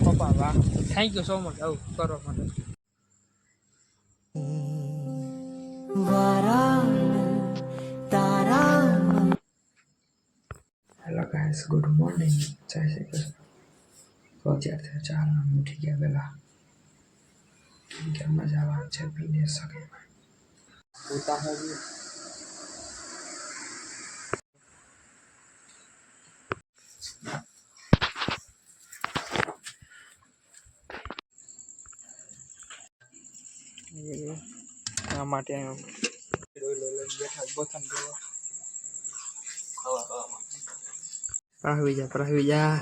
વાહ પપ્પા વાહ, થેન્ક યુ સો મચ આવું કરવા માટે. Hello guys, good morning. જય શ્રી કૃષ્ણ. તો અત્યારે 4 ઉઠી ગયા પહેલા કે મજા આવે છે પીને શકે ઉતા હોય. આ માટે બેઠા બોથન પ્રહવી જા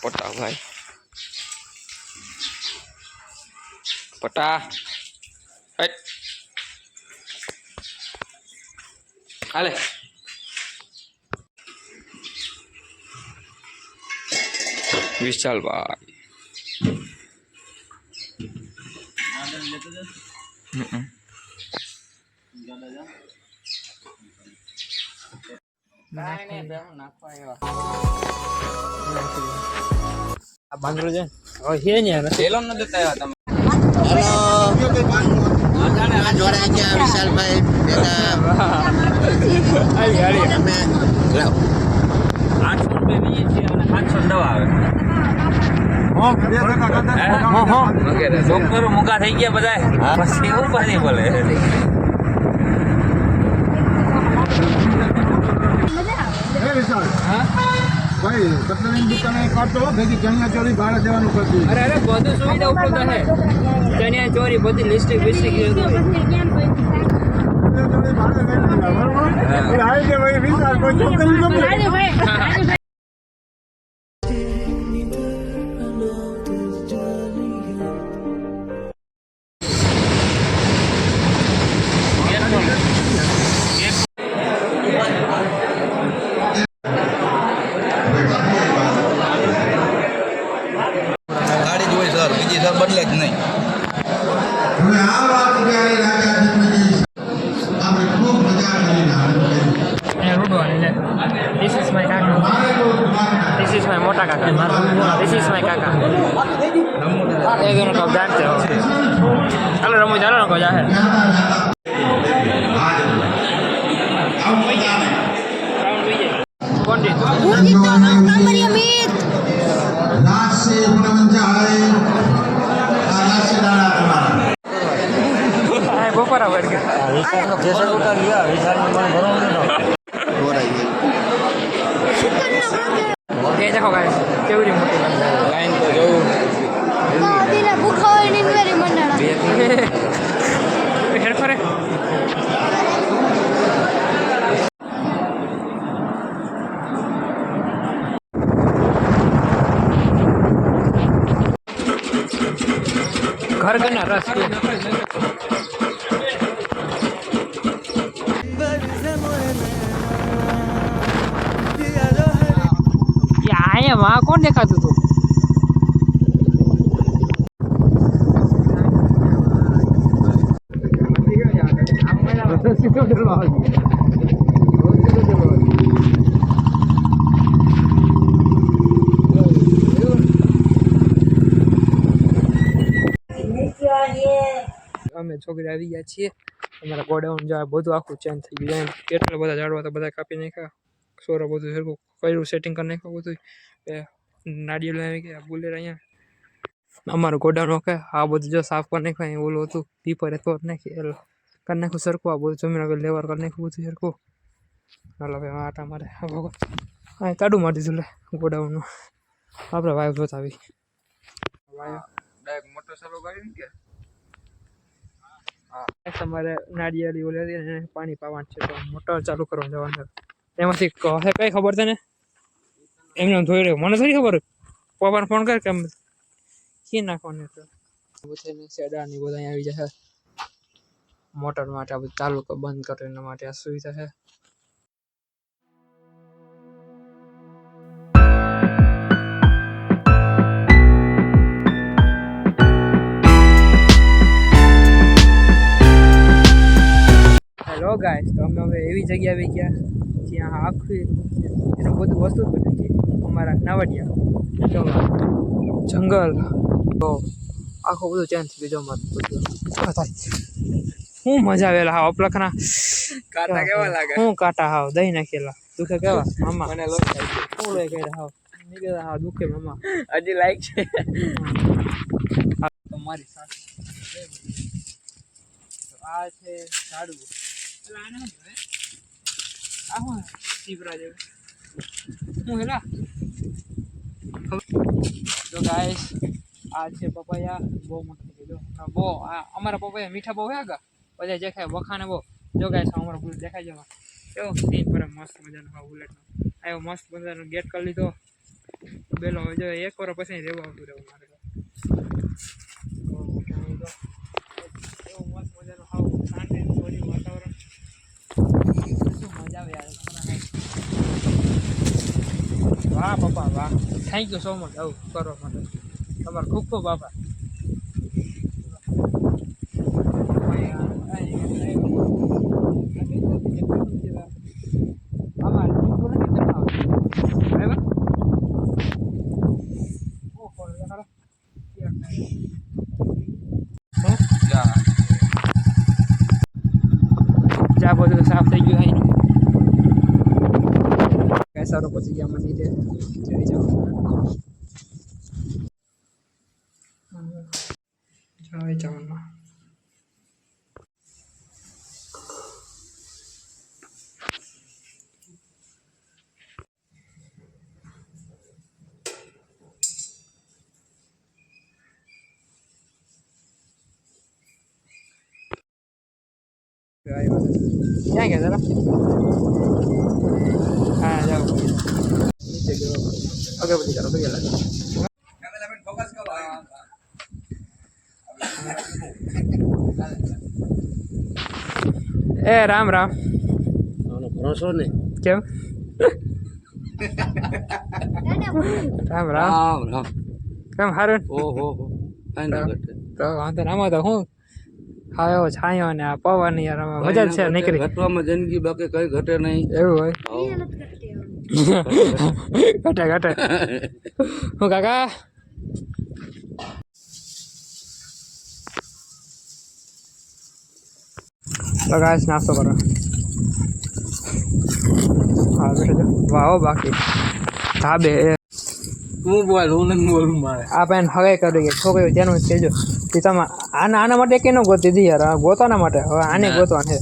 પટા ભાઈ પટા હાલે વિશાલ ભાઈ બાંધરો છે હે ને તેલો ન દેતા તમે. હેલો જોડાઈ ગયા વિશાલભાઈ અમે 800 રૂપિયા વીએ છીએ અને 700 દવા આવે. ડોક્ટરો મૂકા થઈ ગયા બધા પછી એવું પાછી બોલે. ભાઈ કટલરી દુકાને કાઢતો ભેગી ચણિયા ચોરી ભાડે દેવાનું કરતી. અરે બધું સુવિધા ઉપલબ્ધ છે. ચણિયા ચોરી બધી લિસ્ટિક વિસ્ટિક ગાડી જોઈ સર બીજી સર બદલે જ નહીં. હવે આ વાત ત્યારે રાજા આપણે ખૂબ મજા કરી. This is my kaka. This is my mota kaka. This is my kaka. ये दोनों कब जानते हो? चलो रमू जानो ना को जाहे. कौन जी? Kamari Amit. રાશે પ્રવંચા હે રાશે દાડા તમારા. हाय बोपरा वर्ग. વિશાલનો ફેસર ઉતાર લ્યા વિશાલનો મને ભરવાનું ન દોરાઈ ये देखो गाइस केवरी मोटी લાઈન તો જોઉં Dile bukha hoy ni meri manana. Head करे. घर करना रस आया वहाँ कौन देखा तू तो અમે છોકરી આવી ગયા છીએ. અમારા ગોડાઉન જો બધું આખું ચેન્જ થઈ ગયું. કેટલા બધા ઝાડવા હતા બધા કાપી નાખ્યા. સોરો બધું સરખું કર્યું સેટિંગ કરી નાખ્યું બધું. નાડિયેળ આવી ગયા બોલેર અહીંયા અમારું ગોડાઉન ઓકે આ બધું જો સાફ કરી નાખ્યું. અહીં ઓલું હતું પીપરે તોડ નાખી કરી નાખ્યું સરખું. આ બધું જમીન આગળ લેવાર કરી નાખ્યું બધું સરખું. હાલો ભાઈ આટા મારે હા તાડું મારી દીધું લે ગોડાઉનનું. આપણે વાયુ જોતા આવી વાયુ ડાયરેક્ટ મોટર ચાલુ કરીને કે તમારે નાળિયેરી ઓલી હતી ને પાણી પાવાનું છે તો મોટર ચાલુ કરવાનું જવાનું. એમાંથી હશે કઈ ખબર તને એમને ધોઈ રહ્યો મને થોડી ખબર પપ્પાને ફોન કર કે કી નાખવાનું તો સેડા ની બધા આવી જશે મોટર માટે આ બધું ચાલુ બંધ કરે એના માટે આ સુવિધા છે. ગાઈસ તો અમે હવે એવી જગ્યાએ આવી ગયા જ્યાં આખી એનું બધું વસ્તુ જ બને છે અમારા નાવડિયા જો જંગલ તો આખું બધું ચેન્જ થઈ ગયું અમારું બધું શું મજા આવેલા હાવ અપલખના કાંટા કેવા લાગે? શું કાંટા હાવ દહીં નાખેલા દુખે કેવા મામા મને લોહી થાય છે. શું લઈ ગયા હાવ નીકળ્યા હાવ દુખે મામા હજી લાઈક છે. તમારી સાથે આ છે ઝાડુ પેલા આને શું કહેવાય? આ શું સીવરા જેવું શું હેલા તો ગાઈસ આ છે પપૈયા બહુ મોટી છે જો બહુ આ અમારા પપૈયા મીઠા બહુ હે ગા બધા જે ખાય વખાણે બહુ જો ગાઈસ અમારો બુલેટ દેખાય જવા કેવો સીન પર મસ્ત મજાનો હા બુલેટનો આવ્યો મસ્ત મજાનો ગેટ કરી લીધો બેલો હવે જો એક વાર પછી રહેવું આવતું રહેવું મારે એવું મસ્ત મજાનો હાવ શાંતિ થોડી વાતાવરણ શું મજા આવે યાર વાહ પપ્પા વાહ થેન્ક યુ સો મચ આવું કરવા માટે તમારો ખૂબ ખૂબ આભાર જા બધું સાફ થઈ ગયું અહીં કઈ સારું પછી ગયા મંદિરે જઈ જાઓ જય જવાનમાં ક્યાં ગયા જરા હા જાઓ નીચે ગયો અગરબત્તી ચાલો પગે લાગે એ રામ રામ ભરોસો નહીં કેમ રામ રામ રામ રામ કેમ હારું ઓહો કાંઈ ના ઘટે તો વાંધો ને આમાં તો હું આવ્યો છાયો ને આ પવન યાર આમાં મજા જ છે નીકળી ઘટવામાં જિંદગી બાકી કઈ ઘટે નહીં એવું હોય ઘટે ઘટે હું કાકા ગાઈસ નાસ્તો કરો હા બેઠો જો વાહ બાકી ધાબે તું બોલ હું નથી બોલું મારે આ પેન હવે કરી કે છોકરીઓ તેનું જ કહેજો કે તમે આના માટે કે ન ગોતી દી યાર ગોતાના માટે હવે આને ગોતવા છે